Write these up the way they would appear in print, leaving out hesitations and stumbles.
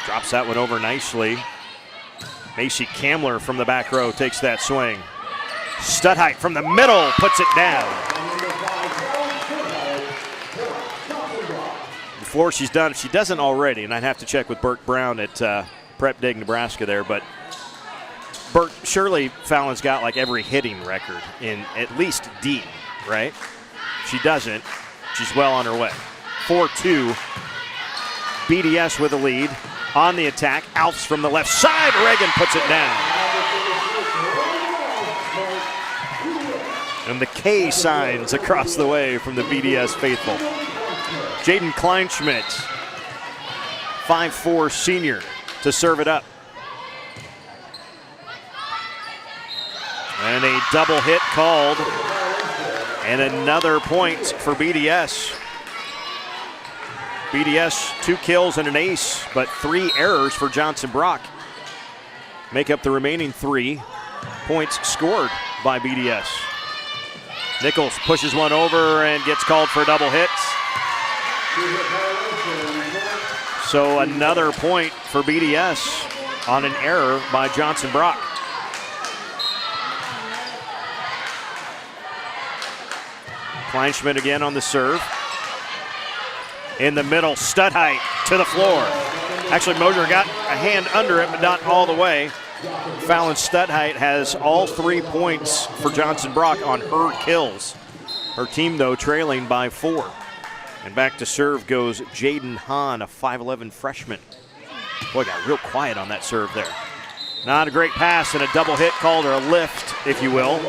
Drops that one over nicely. Macy Kamler from the back row takes that swing. Studheit from the middle puts it down. Before she's done, if she doesn't already, and I'd have to check with Burke Brown at Prep Dig, Nebraska there, but Burke, surely Fallon's got like every hitting record in at least D, right? If she doesn't, she's well on her way. 4-2, BDS with a lead. On the attack, Alfs from the left side, Reagan puts it down. And the K signs across the way from the BDS faithful. Jaden Kleinschmidt, 5'4" senior, to serve it up. And a double hit called. And another point for BDS. BDS 2 kills and an ace, but 3 errors for Johnson Brock. Make up the remaining 3 points scored by BDS. Nichols pushes one over and gets called for a double hit. So another point for BDS on an error by Johnson Brock. Kleinschmidt again on the serve. In the middle, Studheit to the floor. Actually, Mosier got a hand under it, but not all the way. Fallon Studheit has all 3 points for Johnson Brock on her kills. Her team, though, trailing by 4. And back to serve goes Jaden Hahn, a 5'11" freshman. Boy, got real quiet on that serve there. Not a great pass, and a double hit called, or a lift, if you will.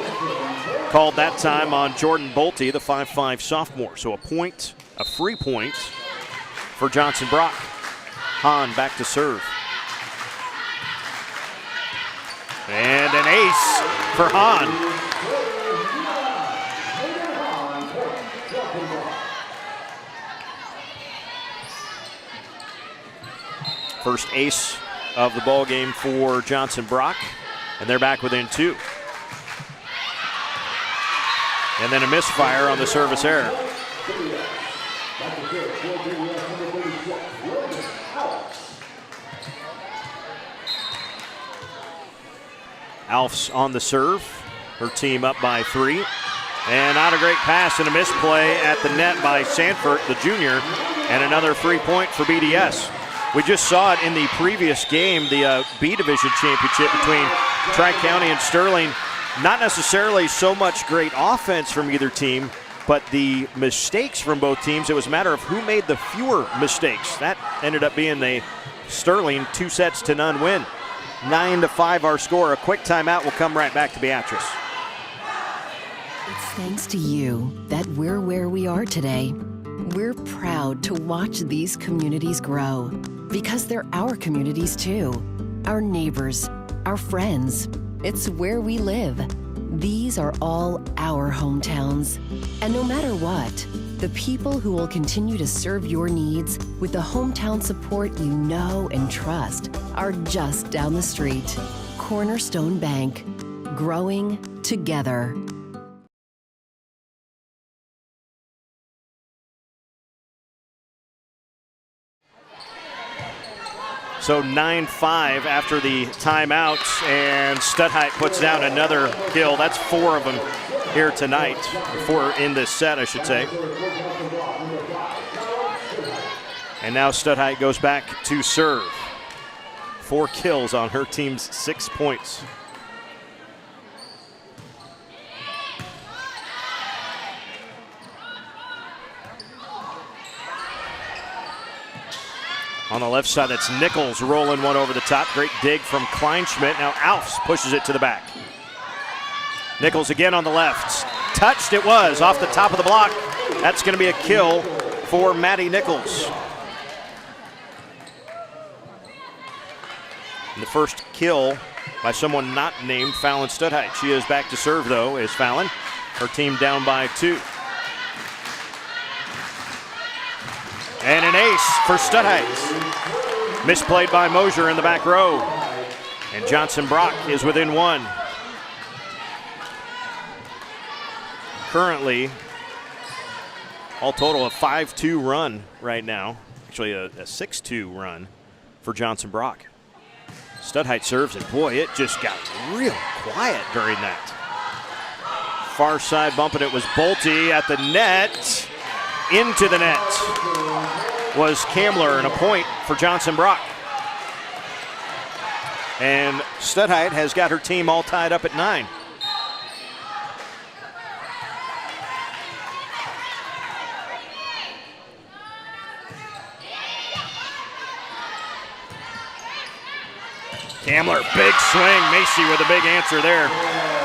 Called that time on Jordan Bolte, the 5'5" sophomore. So a point, a free point for Johnson Brock. Hahn back to serve. And an ace for Hahn. First ace of the ball game for Johnson Brock, and they're back within 2. And then a misfire on the service error. Alfs on the serve. Her team up by 3. And not a great pass and a misplay at the net by Sanford, the junior, and another 3-point for BDS. We just saw it in the previous game, the B Division championship between Tri-County and Sterling. Not necessarily so much great offense from either team, but the mistakes from both teams, it was a matter of who made the fewer mistakes. That ended up being a Sterling 2-0 win. 9-5 our score. A quick timeout. Will come right back to Beatrice. It's thanks to you that we're where we are today. We're proud to watch these communities grow because they're our communities too. Our neighbors, our friends. It's where we live. These are all our hometowns. And no matter what, the people who will continue to serve your needs with the hometown support you know and trust are just down the street. Cornerstone Bank, growing together. So 9-5 after the timeouts, and Studheit puts down another kill. That's 4 of them here tonight, 4 in this set, I should say. And now Studheit goes back to serve. 4 kills on her team's 6 points. On the left side, that's Nichols rolling one over the top. Great dig from Kleinschmidt. Now Alfs pushes it to the back. Nichols again on the left. Touched it was off the top of the block. That's going to be a kill for Maddie Nichols. And the first kill by someone not named Fallon Studheit. She is back to serve, though, is Fallon. Her team down by 2. And an ace for Studheit. Misplayed by Mosier in the back row. And Johnson Brock is within 1. Currently, all total a 5-2 run right now. Actually a 6-2 run for Johnson Brock. Studheit serves, and boy, it just got real quiet during that. Far side bumping it was Bolte at the net. Into the net was Kamler, and a point for Johnson Brock. And Studheit has got her team all tied up at 9. Kamler, big swing. Macy with a big answer there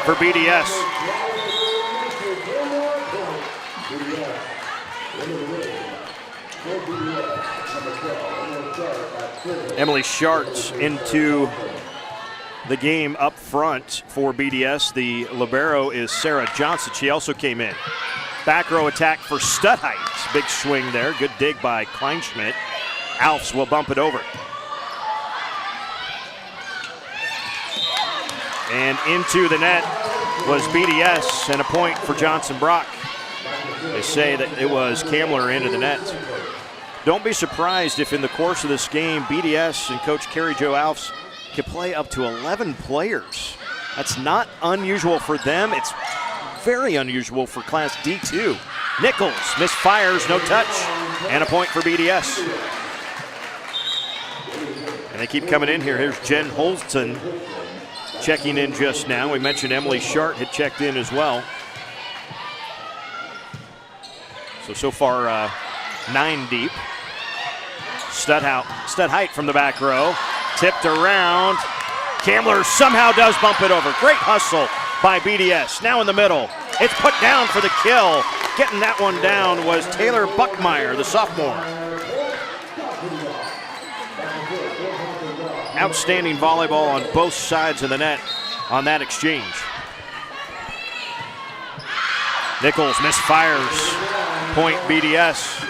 for BDS. Emily Schartz into the game up front for BDS. The libero is Sarah Johnson. She also came in. Back row attack for Studheit. Big swing there. Good dig by Kleinschmidt. Alfs will bump it over. And into the net was BDS, and a point for Johnson Brock. They say that it was Kamler into the net. Don't be surprised if in the course of this game, BDS and Coach Carrie Jo Alfs can play up to 11 players. That's not unusual for them. It's very unusual for Class D2. Nichols misfires, no touch, and a point for BDS. And they keep coming in here. Here's Jen Holston checking in just now. We mentioned Emily Shart had checked in as well. So far, 9 deep. Studheit from the back row. Tipped around. Kamler somehow does bump it over. Great hustle by BDS. Now in the middle. It's put down for the kill. Getting that one down was Taylor Buckmeyer, the sophomore. Outstanding volleyball on both sides of the net on that exchange. Nichols misfires. Point BDS.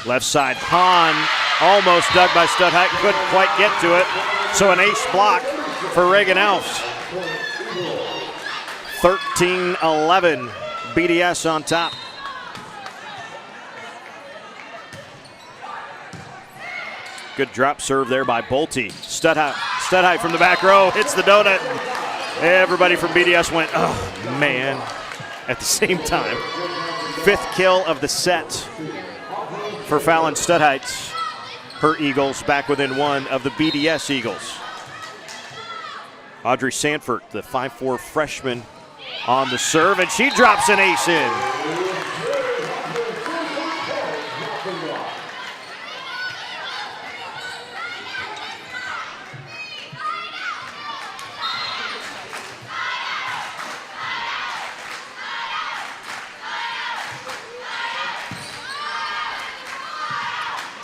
Left side, Hahn almost dug by Studheit, couldn't quite get to it. So an ace block for Reagan Alfs. 13-11, BDS on top. Good drop serve there by Bolte. Studheit from the back row hits the donut. Everybody from BDS went, oh man, at the same time. 5th kill of the set for Fallon Studheit. Her Eagles back within 1 of the BDS Eagles. Audrey Sanford, the 5'4" freshman, on the serve, and she drops an ace in.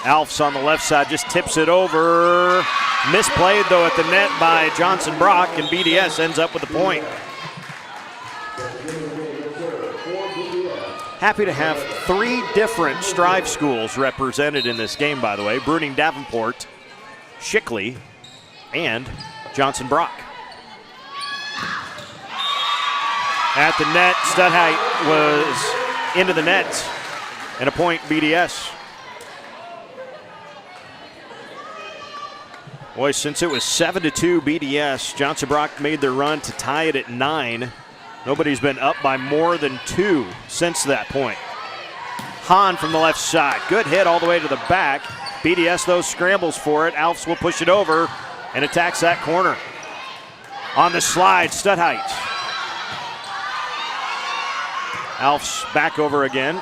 Alfs on the left side just tips it over. Misplayed though at the net by Johnson Brock, and BDS ends up with the point. Happy to have 3 different Striv schools represented in this game, by the way. Bruning Davenport, Shickley, and Johnson Brock. At the net, Studheit was into the net, and a point BDS. Boy, since it was 7-2 BDS, Johnson Brock made their run to tie it at 9. Nobody's been up by more than 2 since that point. Hahn from the left side. Good hit all the way to the back. BDS, though, scrambles for it. Alfs will push it over and attacks that corner. On the slide, Studheit. Alfs back over again.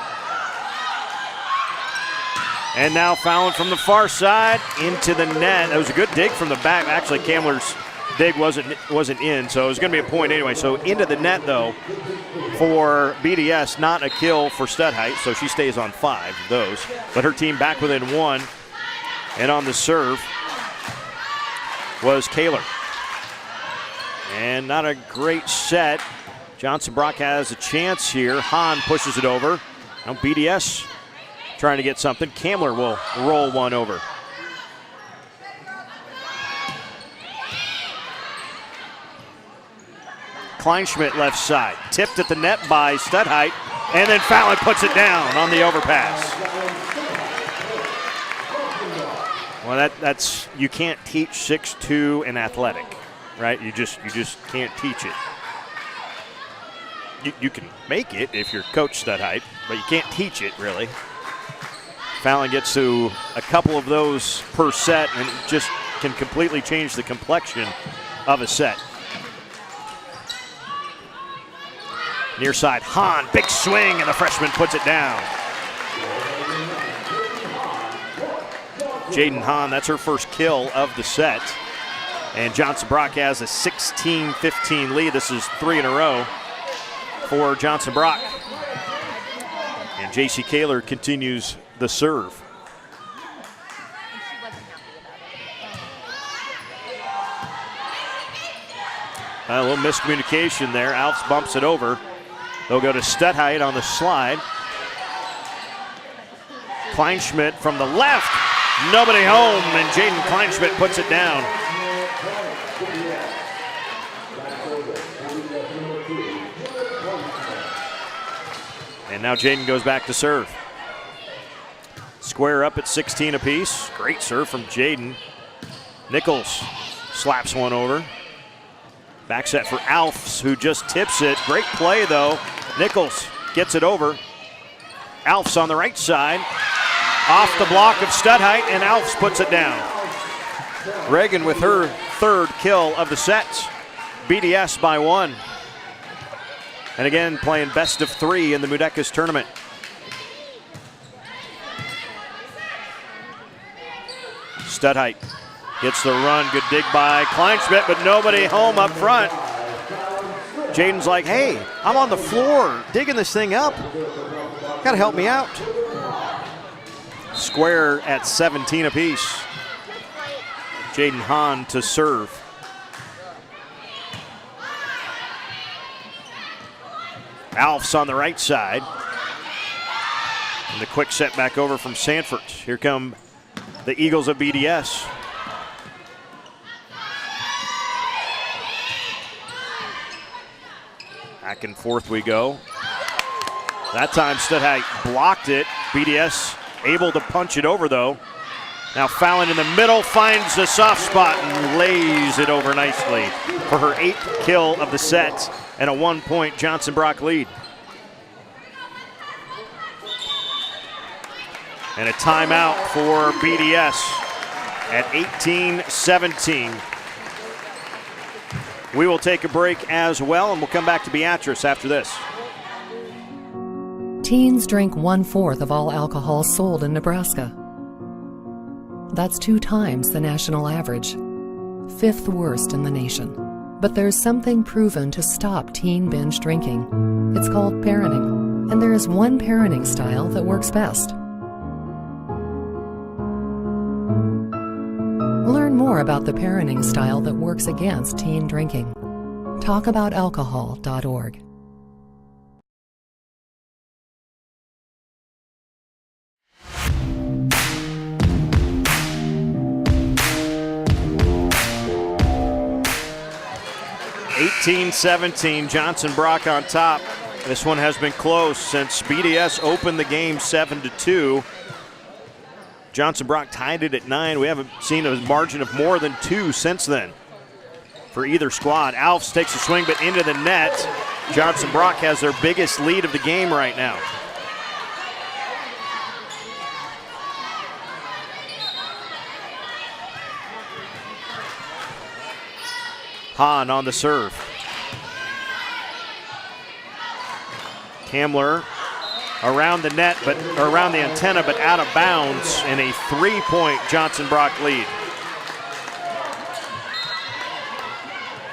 And now Fallon from the far side into the net. That was a good dig from the back. Actually, Kamler's dig wasn't in, so it was going to be a point anyway. So into the net, though, for BDS, not a kill for Studheit, so she stays on 5 of those. But her team back within 1, and on the serve was Kaler. And not a great set. Johnson Brock has a chance here. Hahn pushes it over. Now BDS trying to get something. Kamler will roll one over. Kleinschmidt left side. Tipped at the net by Studheit, and then Fallon puts it down on the overpass. Well, that's you can't teach 6'2" and athletic, right? You just can't teach it. You can make it if you're Coach Studheit, but you can't teach it really. Fallon gets to a couple of those per set and just can completely change the complexion of a set. Near side, Hahn, big swing, and the freshman puts it down. Jaden Hahn, that's her first kill of the set. And Johnson Brock has a 16-15 lead. This is 3 in a row for Johnson Brock. And J.C. Kaler continues the serve. A little miscommunication there. Alfs bumps it over. They'll go to Studheit on the slide. Kleinschmidt from the left. Nobody home, and Jaden Kleinschmidt puts it down. And now Jaden goes back to serve. Square up at 16 apiece. Great serve from Jaden. Nichols slaps one over. Back set for Alfs, who just tips it. Great play, though. Nichols gets it over. Alfs on the right side. Off the block of Studheit, and Alfs puts it down. Reagan with her third kill of the set. BDS by 1. And again, playing best of 3 in the MUDECAS tournament. Studheit gets the run, good dig by Kleinschmidt, but nobody home up front. Jaden's like, hey, I'm on the floor digging this thing up. Gotta help me out. Square at 17 apiece. Jaden Hahn to serve. Alfs on the right side. And the quick set back over from Sanford. Here come the Eagles of BDS. Back and forth we go. That time Studheit blocked it. BDS able to punch it over though. Now Fallon in the middle finds the soft spot and lays it over nicely for her 8th kill of the set and a 1-point Johnson Brock lead. And a timeout for BDS at 18-17. We will take a break as well, and we'll come back to Beatrice after this. Teens drink 1/4 of all alcohol sold in Nebraska. That's 2 times the national average, 5th worst in the nation. But there's something proven to stop teen binge drinking. It's called parenting, and there is one parenting style that works best. Learn more about the parenting style that works against teen drinking. Talkaboutalcohol.org. (18-17), Johnson Brock on top. This one has been close since BDS opened the game 7-2. Johnson Brock tied it at 9. We haven't seen a margin of more than 2 since then for either squad. Alfs takes a swing, but into the net. Johnson Brock has their biggest lead of the game right now. Hahn on the serve. Kamler around the net, but around the antenna, but out of bounds, and a 3-point Johnson Brock lead.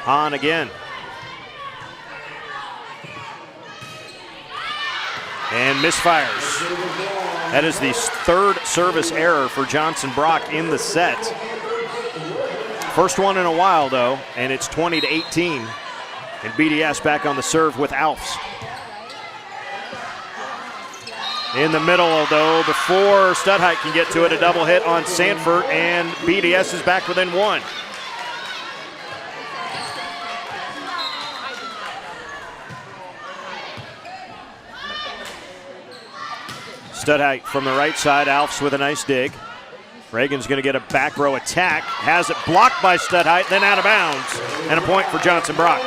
Hahn again. And misfires. That is the 3rd service error for Johnson Brock in the set. First one in a while, though, and it's 20-18. And BDS back on the serve with Alfs. In the middle, though, before Studhite can get to it, a double hit on Sanford, and BDS is back within 1. Studhite from the right side, Alfs with a nice dig. Reagan's going to get a back row attack, has it blocked by Studhite, then out of bounds, and a point for Johnson Brock.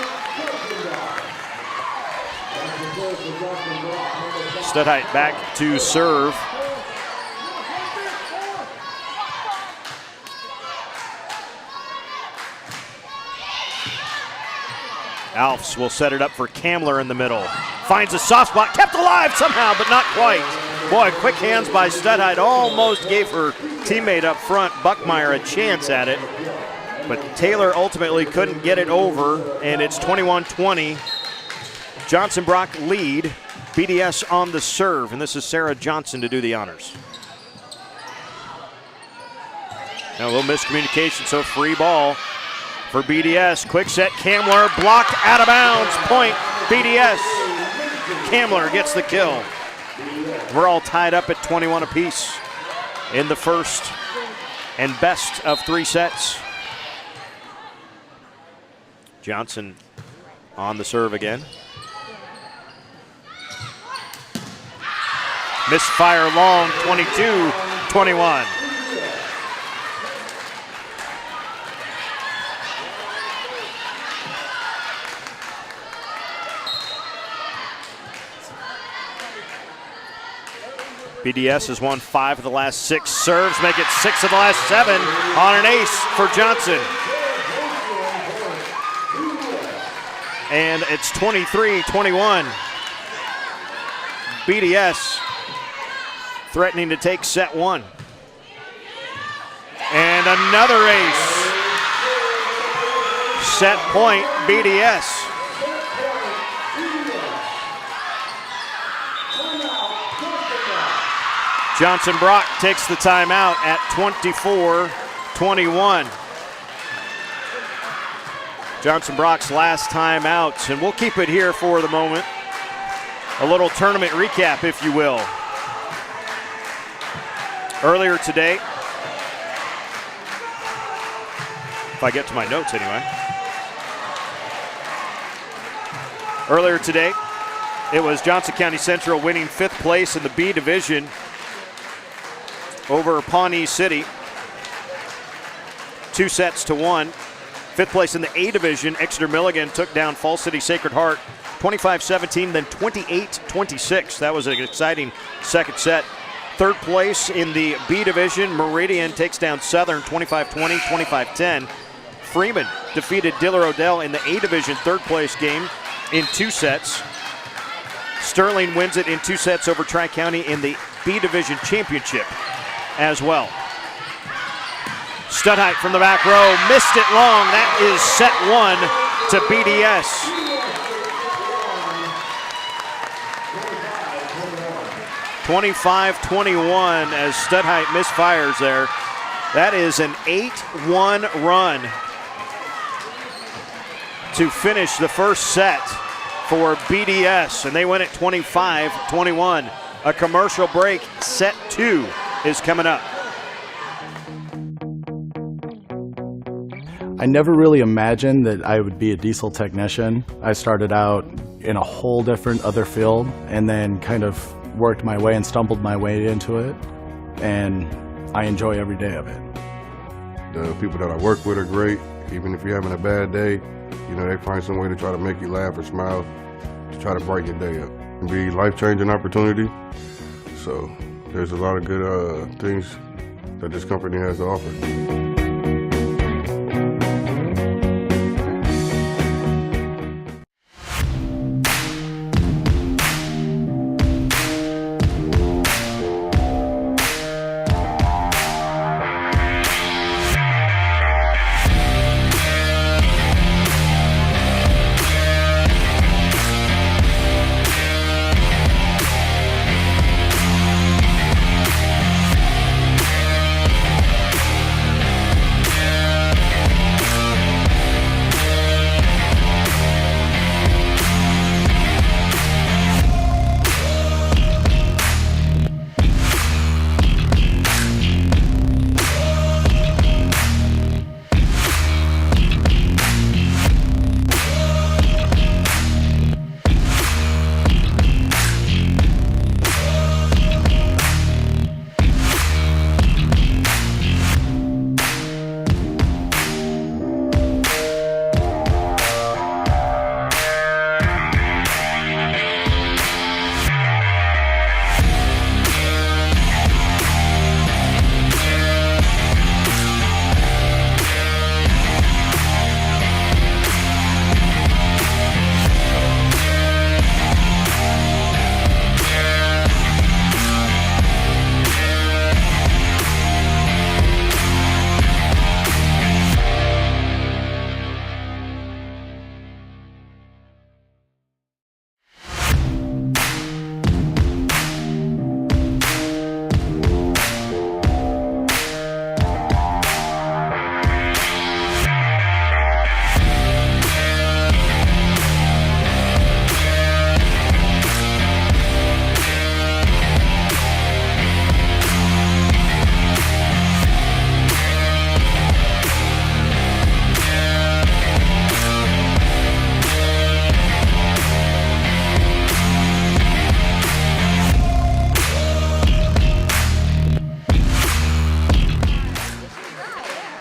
Studhite back to serve. Alfs will set it up for Kamler in the middle. Finds a soft spot, kept alive somehow, but not quite. Boy, quick hands by Studhite almost gave her teammate up front, Buckmeyer, a chance at it. But Taylor ultimately couldn't get it over, and it's 21-20. Johnson Brock lead. BDS on the serve, and this is Sarah Johnson to do the honors. Now a little miscommunication, so free ball for BDS. Quick set, Kamler blocked out of bounds. Point, BDS. Kamler gets the kill. We're all tied up at 21 apiece in the first and best of 3 sets. Johnson on the serve again. Misfire long, 22-21. BDS has won 5 of the last 6 serves, make it 6 of the last 7 on an ace for Johnson. And it's 23-21. BDS threatening to take set 1. And another ace. Set point, BDS. Johnson Brock takes the timeout at 24-21. Johnson Brock's last timeout, and we'll keep it here for the moment. A little tournament recap, if you will. Earlier today, if I get to my notes anyway. Earlier today, it was Johnson County Central winning 5th place in the B division over Pawnee City. 2-1. 5th place in the A division, Exeter Milligan took down Fall City Sacred Heart 25-17, then 28-26. That was an exciting second set. 3rd place in the B division, Meridian takes down Southern 25-20, 25-10. Freeman defeated Diller Odell in the A division 3rd place game in 2 sets. Sterling wins it in 2 sets over Tri-County in the B division championship as well. Studhite from the back row, missed it long. That is set 1 to BDS. (25-21) as Studhite misfires there. That is an 8-1 run to finish the first set for BDS, and they win it 25-21. A commercial break, set 2 is coming up. I never really imagined that I would be a diesel technician. I started out in a whole different other field and then kind of worked my way and stumbled my way into it, and I enjoy every day of it. The people that I work with are great. Even if you're having a bad day, you know, they find some way to try to make you laugh or smile to try to brighten your day up. It'll be a life-changing opportunity. So there's a lot of good things that this company has to offer.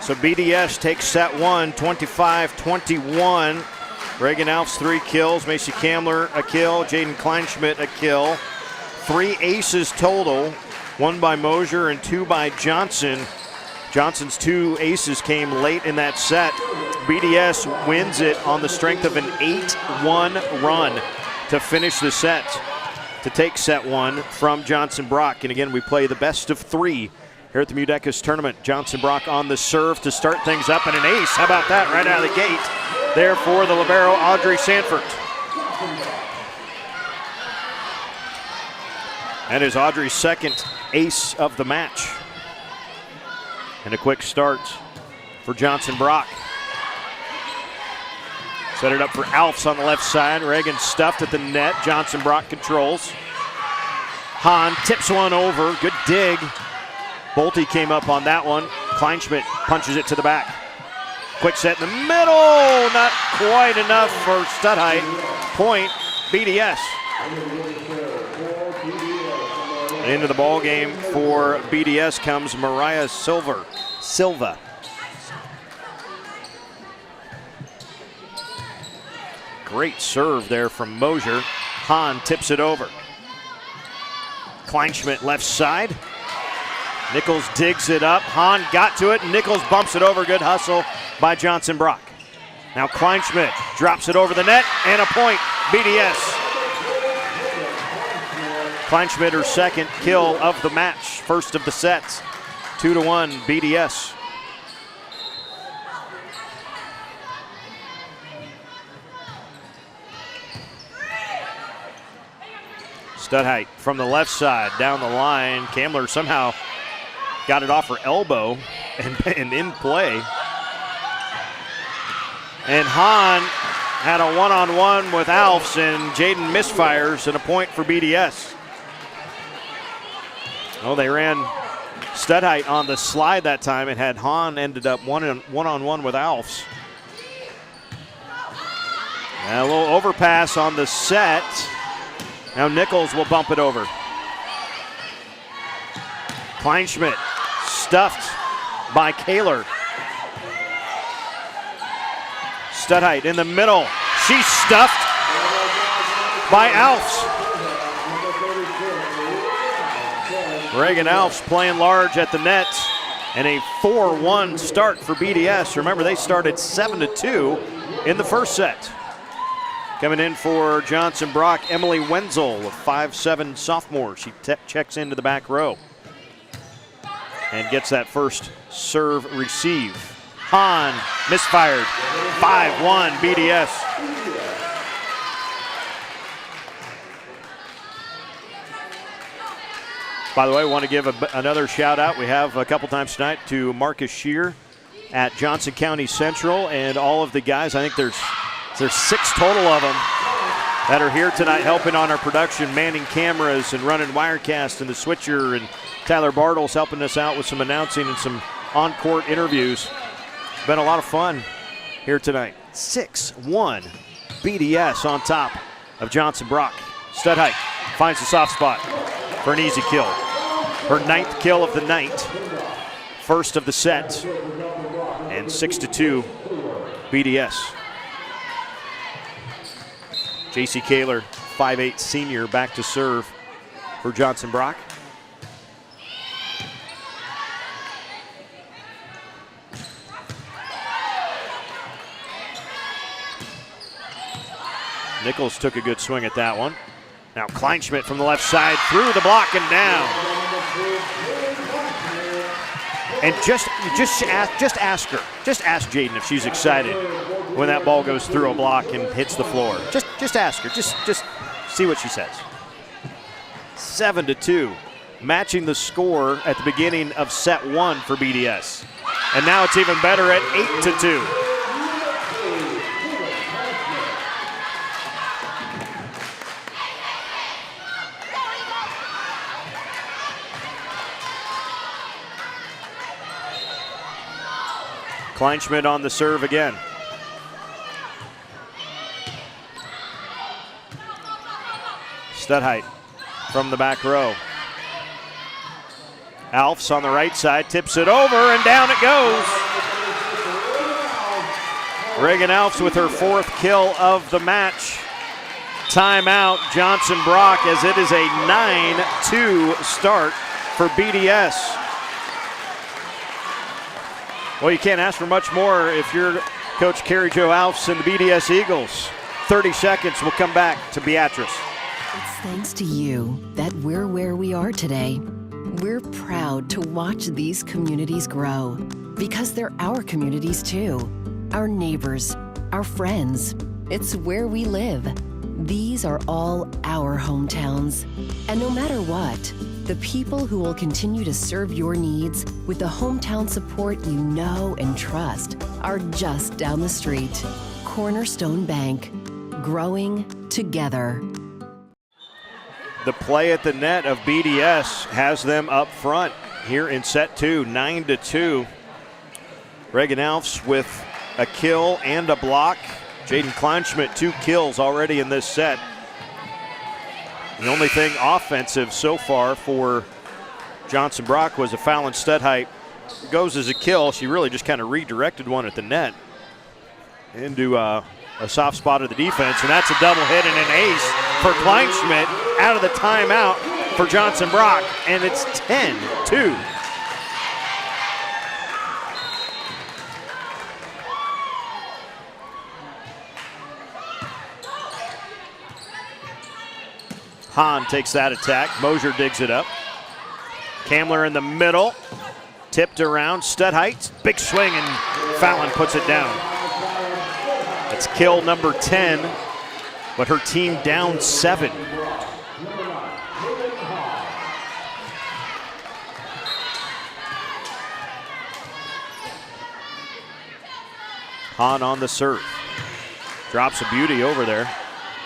So BDS takes set one, 25-21. Reagan Alf's 3 kills, Macy Kamler a kill, Jaden Kleinschmidt a kill. 3 aces total, 1 by Mosier and 2 by Johnson. Johnson's 2 aces came late in that set. BDS wins it on the strength of an 8-1 run to finish the set, to take set 1 from Johnson Brock. And again, we play the best of 3 here at the MUDECAS tournament. Johnson Brock on the serve to start things up, and an ace. How about that right out of the gate there for the libero, Audrey Sanford. That is Audrey's 2nd ace of the match. And a quick start for Johnson Brock. Set it up for Alfs on the left side. Reagan stuffed at the net. Johnson Brock controls. Hahn tips one over. Good dig. Bolte came up on that one. Kleinschmidt punches it to the back. Quick set in the middle. Not quite enough for Studheit. Point, BDS. Into the ball game for BDS comes Mariah Silva. Great serve there from Mosier. Hahn tips it over. Kleinschmidt left side. Nichols digs it up. Hahn got to it. Nichols bumps it over. Good hustle by Johnson Brock. Now Kleinschmidt drops it over the net, and a point, BDS. Kleinschmidt, her 2nd kill of the match, 1st of the sets. 2-1, BDS. Studheit from the left side, down the line. Kamler somehow got it off her elbow and in play. And Hahn had a one-on-one with Alfs, and Jaden misfires, and a point for BDS. Oh, they ran Studheit on the slide that time, and had Hahn ended up one-on-one with Alfs. And a little overpass on the set. Now Nichols will bump it over. Kleinschmidt stuffed by Kaler. Studheit in the middle. She's stuffed by Alfs. Reagan Alfs playing large at the net, and a 4-1 start for BDS. Remember, they started 7-2 in the first set. Coming in for Johnson Brock, Emily Wenzel, a 5'7" sophomore. She checks into the back row and gets that first serve receive. Hahn misfired, 5-1 BDS. By the way, I want to give another shout out. We have a couple times tonight to Marcus Shear at Johnson County Central, and all of the guys. I think there's 6 total of them that are here tonight helping on our production, manning cameras and running Wirecast, and the switcher, and Tyler Bartles helping us out with some announcing and some on-court interviews. It's been a lot of fun here tonight. 6-1 BDS on top of Johnson Brock. Studheit finds the soft spot for an easy kill. Her 9th kill of the night, 1st of the set, and 6-2 BDS. J.C. Kaler, 5'8" senior, back to serve for Johnson Brock. Nichols took a good swing at that one. Now Kleinschmidt from the left side, through the block and down. And just ask her. Just ask Jaden if she's excited when that ball goes through a block and hits the floor. Just ask her. Just see what she says. 7-2, matching the score at the beginning of set 1 for BDS. And now it's even better at 8-2. Kleinschmidt on the serve again. Studheit from the back row. Alfs on the right side, tips it over, and down it goes. Reagan Alfs with her 4th kill of the match. Timeout, Johnson Brock, as it is a 9-2 start for BDS. Well, you can't ask for much more if you're Coach Carrie Jo Alfs and the BDS Eagles. 30 seconds, we'll come back to Beatrice. It's thanks to you that we're where we are today. We're proud to watch these communities grow because they're our communities too. Our neighbors, our friends. It's where we live. These are all our hometowns. And no matter what, the people who will continue to serve your needs with the hometown support you know and trust are just down the street. Cornerstone Bank, growing together. The play at the net of BDS has them up front here in set 2, 9-2. Reagan Alfs with a kill and a block. Jaden Kleinschmidt, 2 kills already in this set. The only thing offensive so far for Johnson Brock was a foul, and Studheit goes as a kill. She really just kind of redirected one at the net into a soft spot of the defense, and that's a double hit and an ace for Kleinschmidt out of the timeout for Johnson Brock, and it's 10-2. Hahn takes that attack. Mosier digs it up. Kamler in the middle. Tipped around. Studheit. Big swing, and Fallon puts it down. That's kill number 10, but her team down 7. Hahn on the serve. Drops a beauty over there.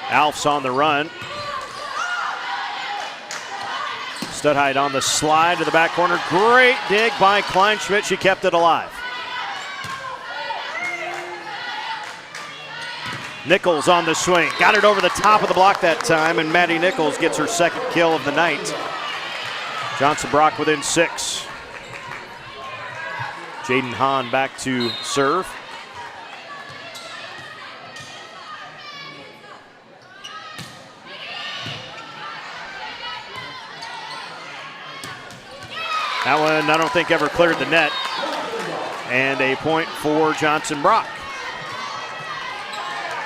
Alfs on the run. Studheit on the slide to the back corner. Great dig by Kleinschmidt. She kept it alive. Nichols on the swing. Got it over the top of the block that time, and Maddie Nichols gets her 2nd kill of the night. Johnson Brock within 6. Jaden Hahn back to serve. That one, I don't think, ever cleared the net. And a point for Johnson Brock.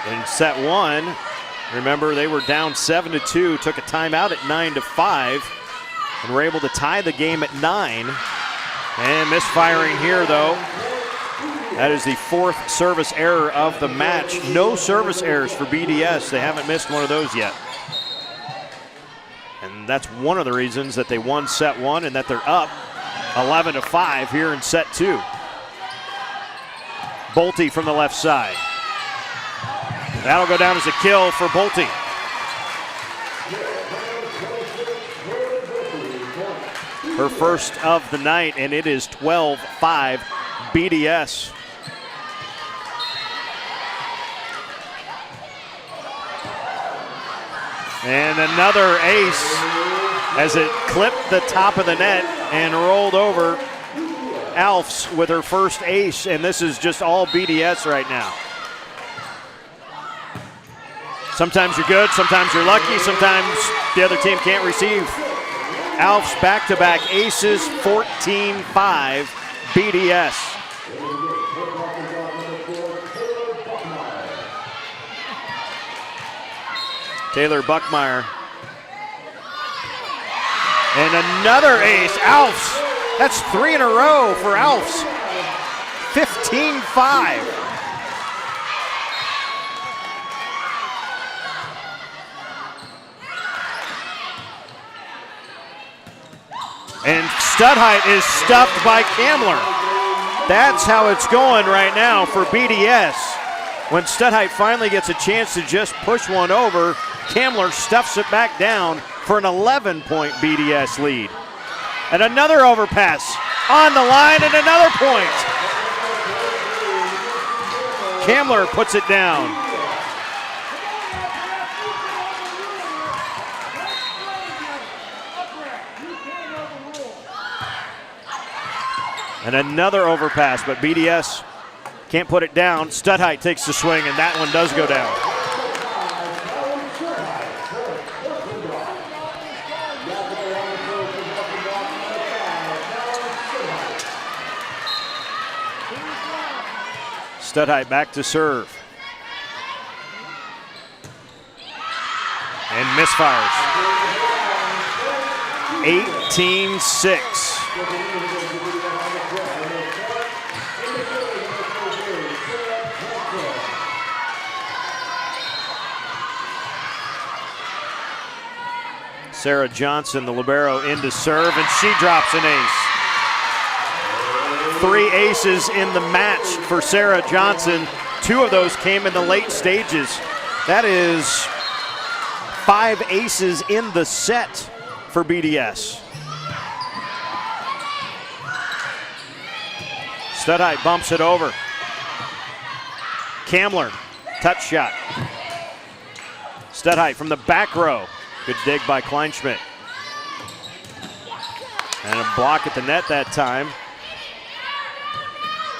In set 1, remember they were down 7-2, took a timeout at 9-5, and were able to tie the game at 9. And misfiring here, though. That is the 4th service error of the match. No service errors for BDS. They haven't missed one of those yet. And that's one of the reasons that they won set 1 and that they're up 11-5 here in set 2. Bolte from the left side. That'll go down as a kill for Bolte. Her first of the night, and it is 12-5 BDS. And another ace as it clipped the top of the net and rolled over. Alfs with her first ace, and this is just all BDS right now. Sometimes you're good, sometimes you're lucky, sometimes the other team can't receive. Alfs back-to-back aces, 14-5 BDS. Taylor Buckmeyer. And another ace, Alfs. That's 3 in a row for Alfs. 15-5. And Studheit is stuffed by Kamler. That's how it's going right now for BDS. When Studheit finally gets a chance to just push one over, Kamler stuffs it back down for an 11-point BDS lead. And another overpass on the line and another point. Kamler puts it down. And another overpass, but BDS Can't put it down. Studhite takes the swing, and that one does go down. Studhite back to serve. And misfires. 18-6. Sarah Johnson, the libero, into serve, and she drops an ace. 3 aces in the match for Sarah Johnson. 2 of those came in the late stages. That is 5 aces in the set for BDS. Studhite bumps it over. Kamler, touch shot. Studhite from the back row. Good dig by Kleinschmidt. And a block at the net that time.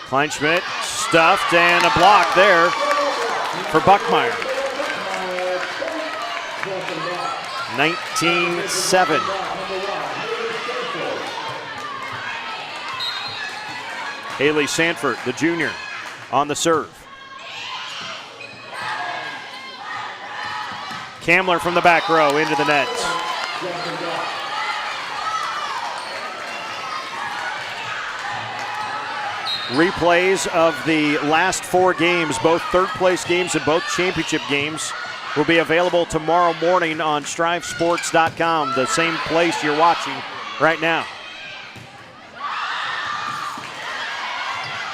Kleinschmidt stuffed, and a block there for Buckmeyer. 19-7. Haley Sanford, the junior, on the serve. Kamler from the back row into the net. Replays of the last 4 games, both third place games and both championship games, will be available tomorrow morning on StrivSports.com, the same place you're watching right now.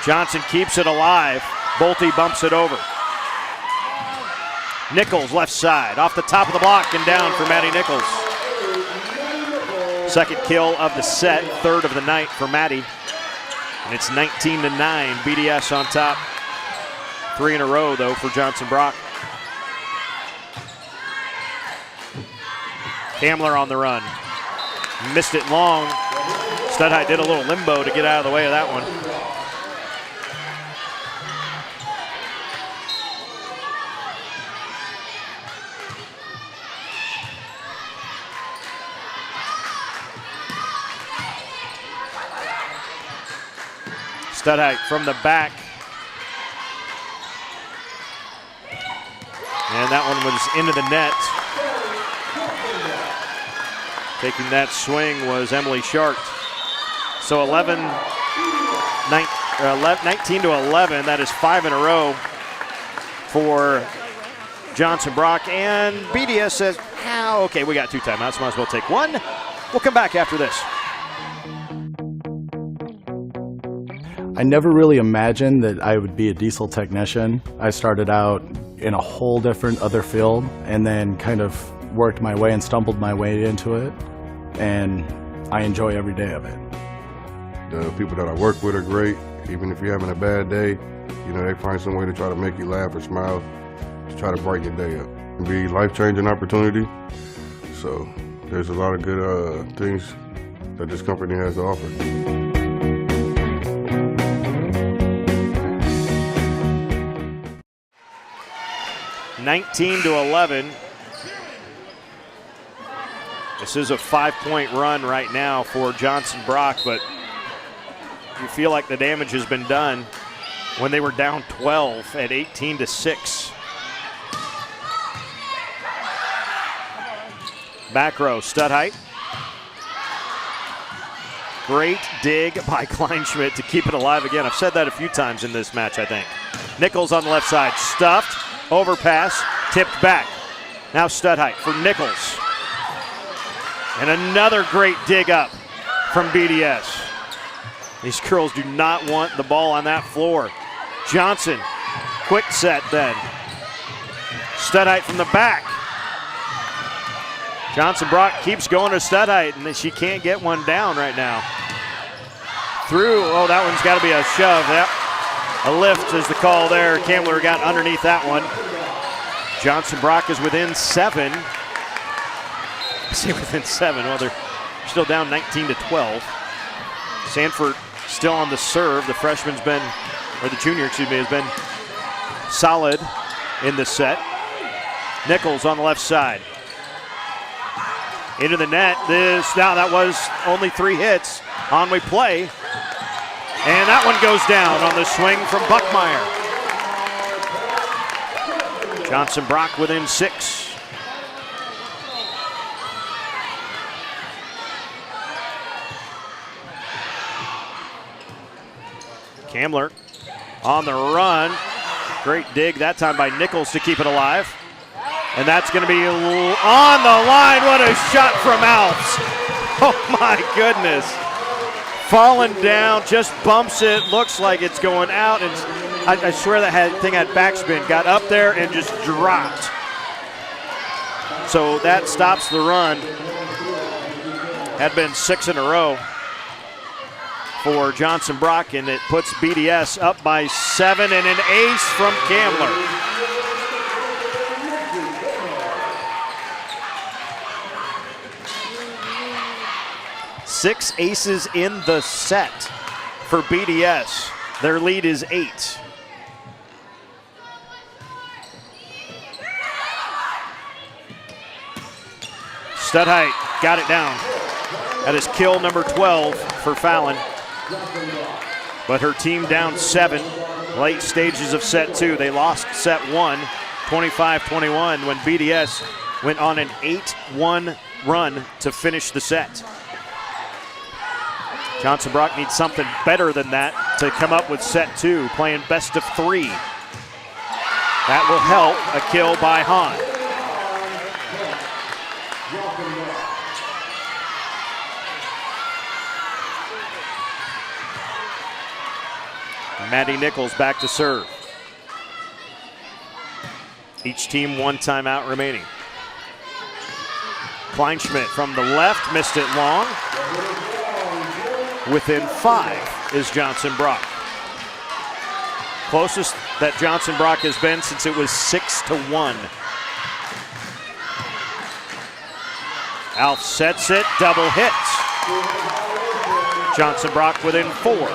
Johnson keeps it alive. Bolte bumps it over. Nichols left side, off the top of the block and down for Maddie Nichols. Second kill of the set, third of the night for Maddie. And it's 19-9, BDS on top. 3 in a row though for Johnson Brock. Kamler on the run. Missed it long. Studhite did a little limbo to get out of the way of that one. Studhite from the back. And that one was into the net. Taking that swing was Emily Sharp. So 19-11, that is 5 in a row for Johnson Brock. And BDS says, okay, we got 2 timeouts, might as well take 1. We'll come back after this. I never really imagined that I would be a diesel technician. I started out in a whole different other field and then kind of worked my way and stumbled my way into it, and I enjoy every day of it. The people that I work with are great. Even if you're having a bad day, you know, they find some way to try to make you laugh or smile to try to brighten your day up. It'll be a life-changing opportunity. So there's a lot of good things that this company has to offer. 19-11. This is a 5-point run right now for Johnson Brock, but you feel like the damage has been done when they were down 12 at 18-6. Back row, Studhite. Great dig by Kleinschmidt to keep it alive again. I've said that a few times in this match, I think. Nichols on the left side, stuffed. Overpass, tipped back. Now Studhite for Nichols. And another great dig up from BDS. These girls do not want the ball on that floor. Johnson, quick set then. Studhite from the back. Johnson Brock keeps going to Studhite, and she can't get one down right now. Through, oh, that one's got to be a shove. Yep. A lift is the call there. Kamler got underneath that one. Johnson Brock is within 7. I say within 7. Well, they're still down 19-12. Sanford still on the serve. The freshman's been or the junior, excuse me, has been solid in this set. Nichols on the left side. Into the net. Now that was only 3 hits. On we play. And that one goes down on the swing from Buckmeyer. Johnson Brock within 6. Kamler on the run. Great dig that time by Nichols to keep it alive. And that's going to be on the line. What a shot from Alves. Oh my goodness. Falling down, just bumps it. Looks like it's going out. And I swear that thing had backspin. Got up there and just dropped. So that stops the run. Had been 6 in a row for Johnson Brock, and it puts BDS up by 7, and an ace from Kamler. Six aces in the set for BDS. Their lead is 8. Studheit got it down. That is kill number 12 for Fallon. But her team down 7. Late stages of set 2. They lost set 1, 25-21, when BDS went on an 8-1 run to finish the set. Johnson Brock needs something better than that to come up with set 2, playing best of 3. That will help. A kill by Hahn. Maddie Nichols back to serve. Each team 1 timeout remaining. Kleinschmidt from the left, missed it long. Within 5 is Johnson Brock. Closest that Johnson Brock has been since it was 6-1. Alf sets it, double hits. Johnson Brock within 4.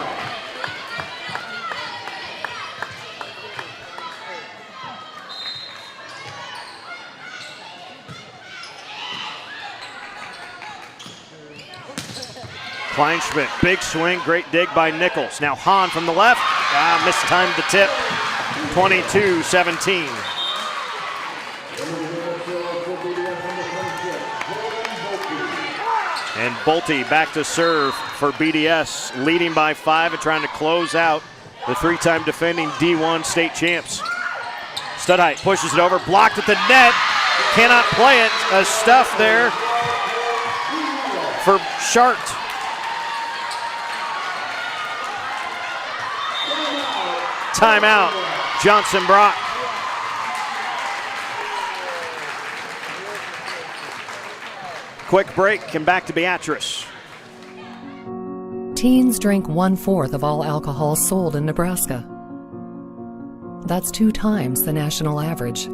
Kleinschmidt, big swing, great dig by Nichols. Now Hahn from the left, mistimed the tip, 22-17. And Bolte back to serve for BDS, leading by 5 and trying to close out the 3-time defending D1 state champs. Studheit pushes it over, blocked at the net, cannot play it. A stuff there for Shart. Timeout, Johnson Brock. Quick break and back to Beatrice. Teens drink 1/4 of all alcohol sold in Nebraska. That's 2 times the national average,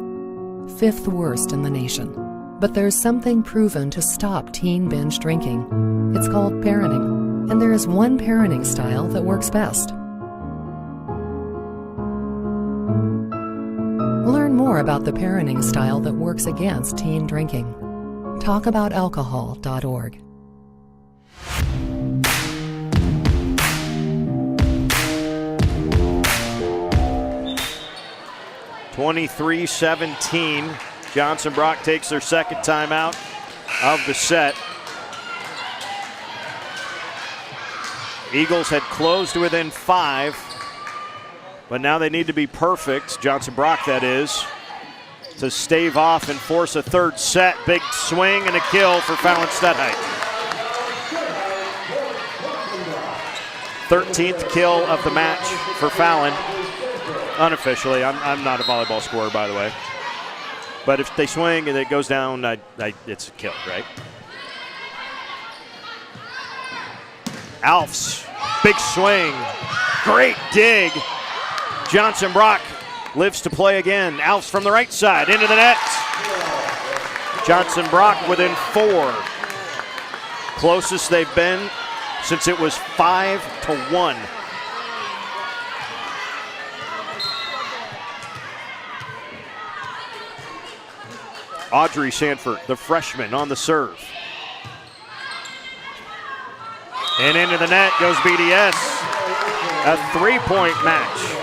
5th worst in the nation. But there's something proven to stop teen binge drinking. It's called parenting, and there is one parenting style that works best. Learn more about the parenting style that works against teen drinking. Talkaboutalcohol.org. (23-17). Johnson Brock takes their second timeout of the set. Eagles had closed within 5, but now they need to be perfect, Johnson Brock that is, to stave off and force a third set. Big swing and a kill for Fallon Studheit. 13th kill of the match for Fallon. Unofficially, I'm not a volleyball scorer, by the way. But if they swing and it goes down, it's a kill, right? Alfs, big swing, great dig. Johnson Brock lives to play again. Alfs from the right side, into the net. Johnson Brock within 4. Closest they've been since it was 5-1. Audrey Sanford, the freshman, on the serve. And into the net goes BDS. A 3-point match.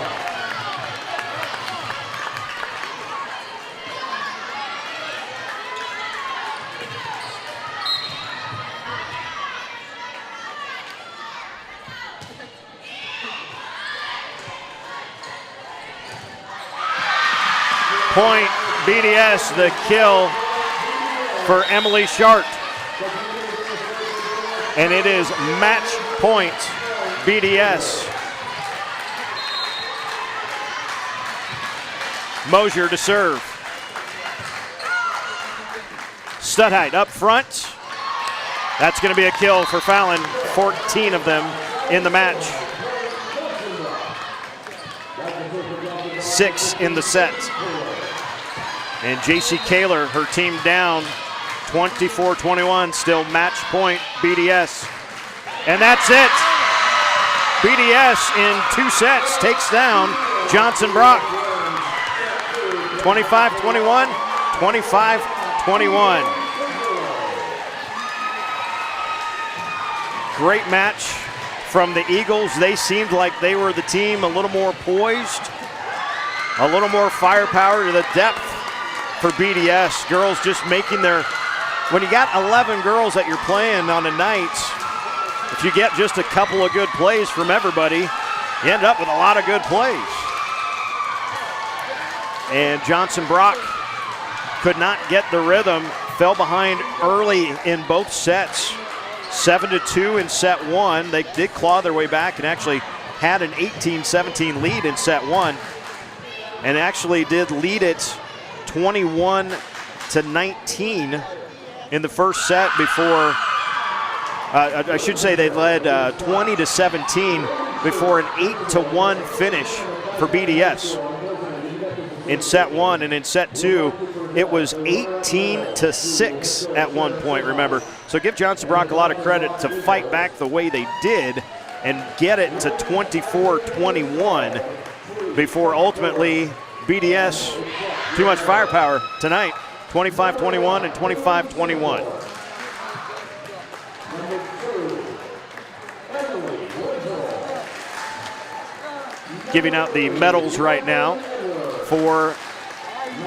Point BDS, the kill for Emily Shart. And it is match point BDS. Mosier to serve. Studheit up front. That's going to be a kill for Fallon. 14 of them in the match. 6 in the set. And JC Kaler, her team down 24-21, still match point BDS. And that's it. BDS in 2 sets takes down Johnson Brock. 25-21, 25-21. Great match from the Eagles. They seemed like they were the team a little more poised, a little more firepower to the depth for BDS. Girls just making their, when you got 11 girls that you're playing on a night, if you get just a couple of good plays from everybody, you end up with a lot of good plays. And Johnson Brock could not get the rhythm, fell behind early in both sets. 7-2 in set 1. They did claw their way back and actually had an 18-17 lead in set 1, and actually did lead it 21-19 in the first set before, I should say they led 20-17 before an 8-1 finish for BDS in set 1. And in set 2, it was 18-6 at one point, remember. So give Johnson Brock a lot of credit to fight back the way they did and get it to 24-21 before ultimately BDS, too much firepower tonight, 25-21 and 25-21. Giving out the medals right now for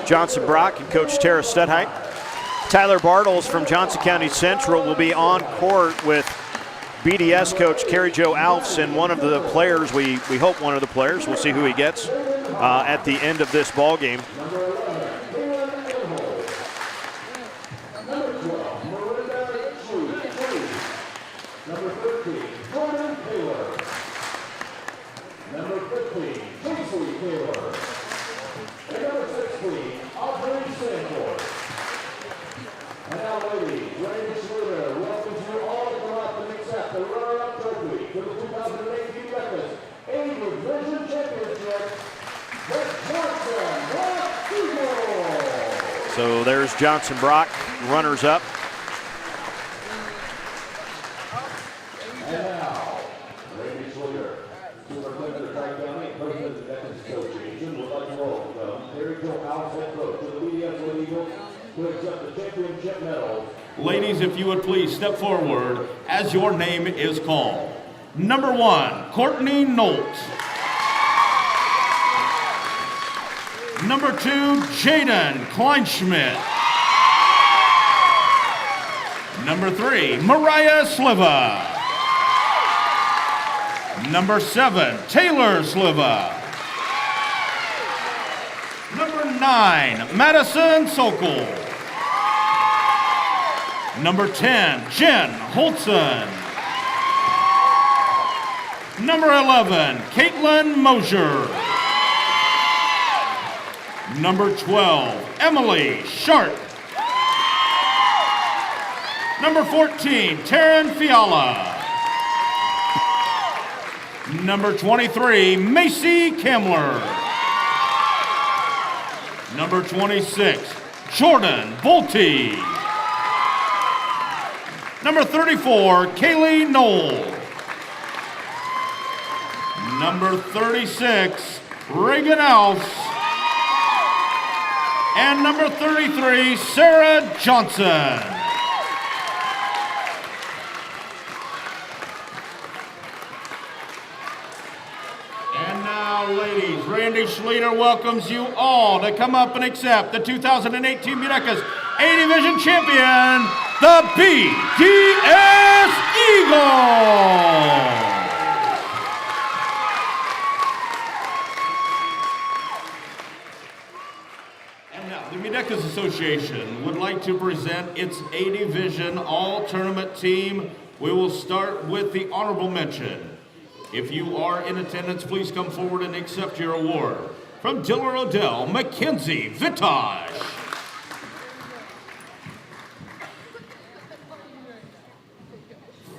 Johnson Brock and Coach Tara Studheit. Tyler Bartles from Johnson County Central will be on court with BDS coach Carrie Jo Alfs and one of the players, we hope one of the players, we'll see who he gets at the end of this ball game. So there's Johnson Brock, runners up. And now, ladies and gentlemen, Superintendent of Tri-County, President of the Veterans Association would like to welcome Terry Jo Alfs, head coach of the BDS Lady Eagles, to accept the championship medal. Ladies, if you would please step forward as your name is called. Number 1, Courtney Nolt. Number 2, Jaden Kleinschmidt. Number 3, Mariah Sliva. Number 7, Taylor Sliva. Number 9, Madison Sokol. Number 10, Jen Holtzen. Number 11, Caitlin Mosier. Number 12, Emily Sharp. Number 14, Taryn Fiala. Number 23, Macy Kamler. Number 26, Jordan Bolte. Number 34, Kaylee Knoll. Number 36, Reagan Alfs. And number 33, Sarah Johnson. And now, ladies, Randy Schleter welcomes you all to come up and accept the 2018 MUDECAS A-Division champion, the BDS Eagles. And now, the MUDECAS Association would like to present its A-Division all-tournament team. We will start with the honorable mention. If you are in attendance, please come forward and accept your award. From Diller Odell, Mackenzie Vitage.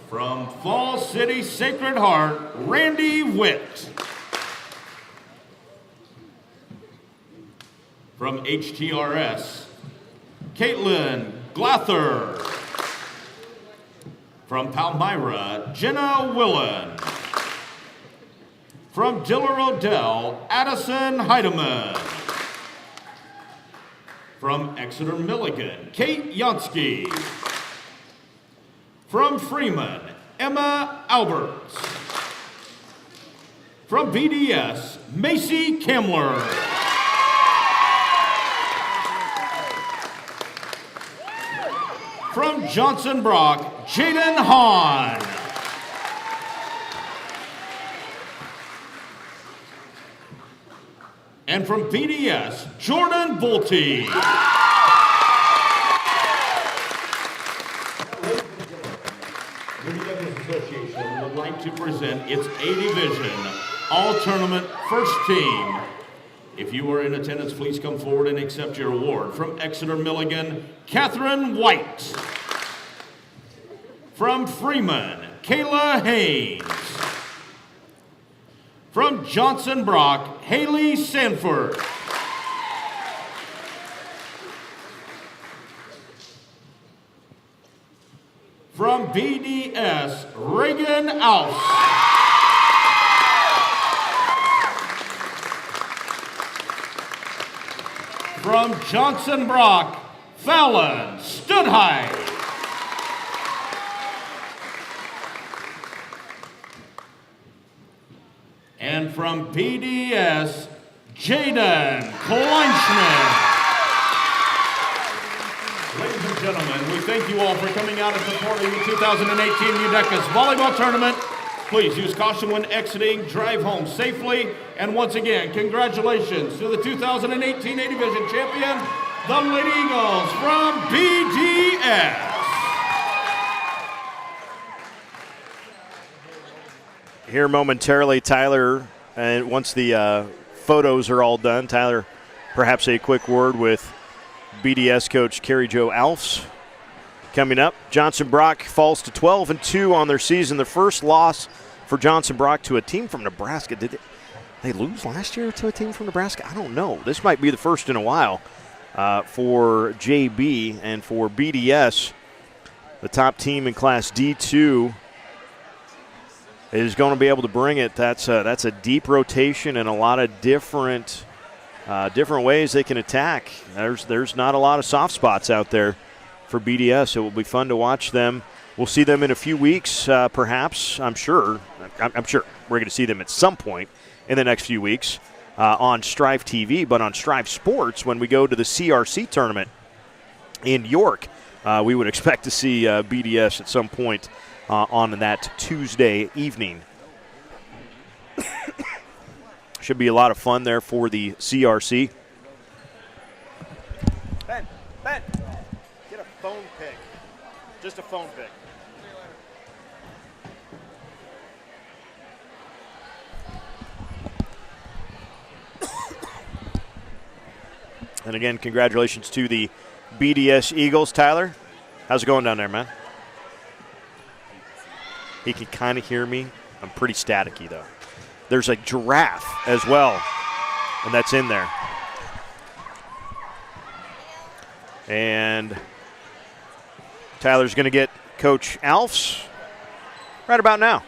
From Fall City Sacred Heart, Randy Witt. From HTRS, Caitlin Glather. From Palmyra, Jenna Willen. From Diller Odell, Addison Heidemann. From Exeter Milligan, Kate Yansky. From Freeman, Emma Alberts. From BDS, Macy Kamler. From Johnson Brock, Jaden Hahn. And from BDS, Jordan Bolte. The MUDECAS Association would like to present its A-Division all-tournament first team. If you are in attendance, please come forward and accept your award. From Exeter Milligan, Catherine White. From Freeman, Kayla Haynes. From Johnson Brock, Haley Sanford. From BDS, Reagan Alf. From Johnson Brock, Fallon Studhite. And from BDS, Jaden Kleinschmidt. Ladies and gentlemen, we thank you all for coming out and supporting the 2018 MUDECAS Volleyball Tournament. Please use caution when exiting, drive home safely, and once again, congratulations to the 2018 A-Division champion, the Lady Eagles from BDS. Here momentarily, Tyler, and once the photos are all done, Tyler, perhaps a quick word with BDS coach Carrie Jo Alfs. Coming up, Johnson Brock falls to 12-2 on their season. The first loss for Johnson Brock to a team from Nebraska. Did they lose last year to a team from Nebraska? I don't know. This might be the first in a while for JB and for BDS. The top team in Class D2 is going to be able to bring it. That's a deep rotation and a lot of different ways they can attack. There's not a lot of soft spots out there for BDS. It will be fun to watch them. We'll see them in a few weeks, perhaps. I'm sure we're going to see them at some point in the next few weeks on Striv TV, but on Striv Sports when we go to the CRC tournament in York, we would expect to see BDS at some point on that Tuesday evening. Should be a lot of fun there for the CRC. Ben, get a phone pick. Just a phone pick. And again, congratulations to the BDS Eagles. Tyler, how's it going down there, man? He can kind of hear me. I'm pretty staticky, though. There's a giraffe as well, and that's in there. And Tyler's going to get Coach Alfs right about now.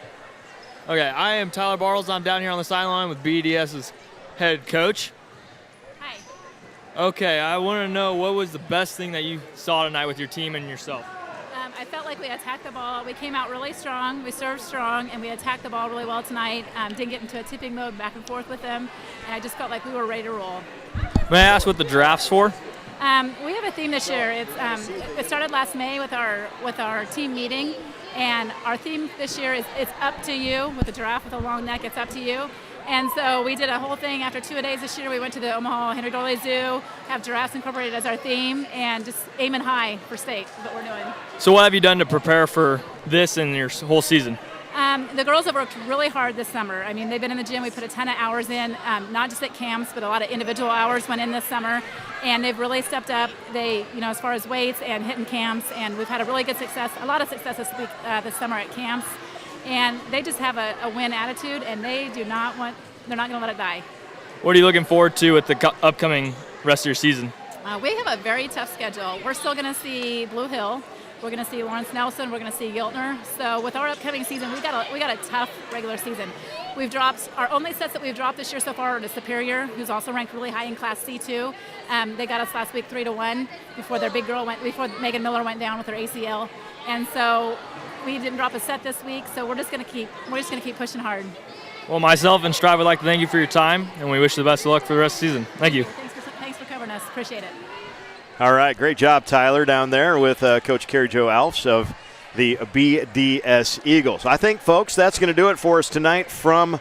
Okay, I am Tyler Bartles. I'm down here on the sideline with BDS's head coach. Hi. Okay, I want to know what was the best thing that you saw tonight with your team and yourself? I felt like we attacked the ball. We came out really strong. We served strong, and we attacked the ball really well tonight. Didn't get into a tipping mode back and forth with them, and I just felt like we were ready to roll. May I ask what the draft's for? We have a theme this year. It started last May with our team meeting, and our theme this year is "It's Up to You." With a giraffe with a long neck, it's up to you. And so we did a whole thing after 2 days this year. We went to the Omaha Henry Doorly Zoo, have giraffes incorporated as our theme, and just aiming high for state is what we're doing. So what have you done to prepare for this and your whole season? The girls have worked really hard this summer. I mean, they've been in the gym. We put a ton of hours in, not just at camps, but a lot of individual hours went in this summer. And they've really stepped up. They, as far as weights and hitting camps, and we've had a really good success, a lot of success this summer at camps. And they just have a win attitude, and they're not going to let it die. What are you looking forward to with the upcoming rest of your season? We have a very tough schedule. We're still going to see Blue Hill. We're going to see Lawrence Nelson. We're going to see Giltner. So with our upcoming season, we got a tough regular season. We've dropped our only sets that we've dropped this year so far are to Superior, who's also ranked really high in Class C2. They got us last week 3-1 before before Megan Miller went down with her ACL, and so we didn't drop a set this week. So we're just going to keep pushing hard. Well, myself and Striv would like to thank you for your time, and we wish you the best of luck for the rest of the season. Thank you. Thanks for covering us. Appreciate it. All right, great job, Tyler, down there with Coach Carrie Jo Alfs of the BDS Eagles. I think, folks, that's going to do it for us tonight from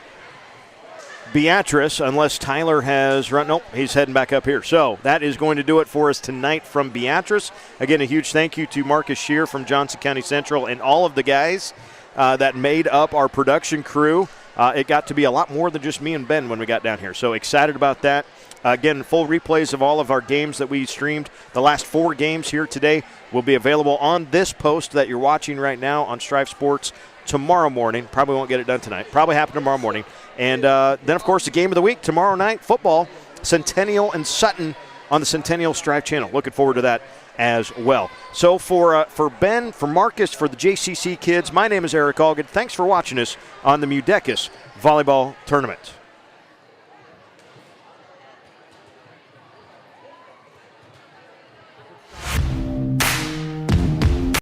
Beatrice, unless Tyler has run. Nope, he's heading back up here. So that is going to do it for us tonight from Beatrice. Again, a huge thank you to Marcus Shear from Johnson County Central and all of the guys that made up our production crew. It got to be a lot more than just me and Ben when we got down here. So excited about that. Again, full replays of all of our games that we streamed. The last 4 games here today will be available on this post that you're watching right now on Striv Sports tomorrow morning. Probably won't get it done tonight. Probably happen tomorrow morning. And then, of course, the game of the week tomorrow night, football, Centennial and Sutton on the Centennial Striv channel. Looking forward to that as well. So for Ben, for Marcus, for the JCC kids, my name is Eric Allgood. Thanks for watching us on the MUDECAS Volleyball Tournament.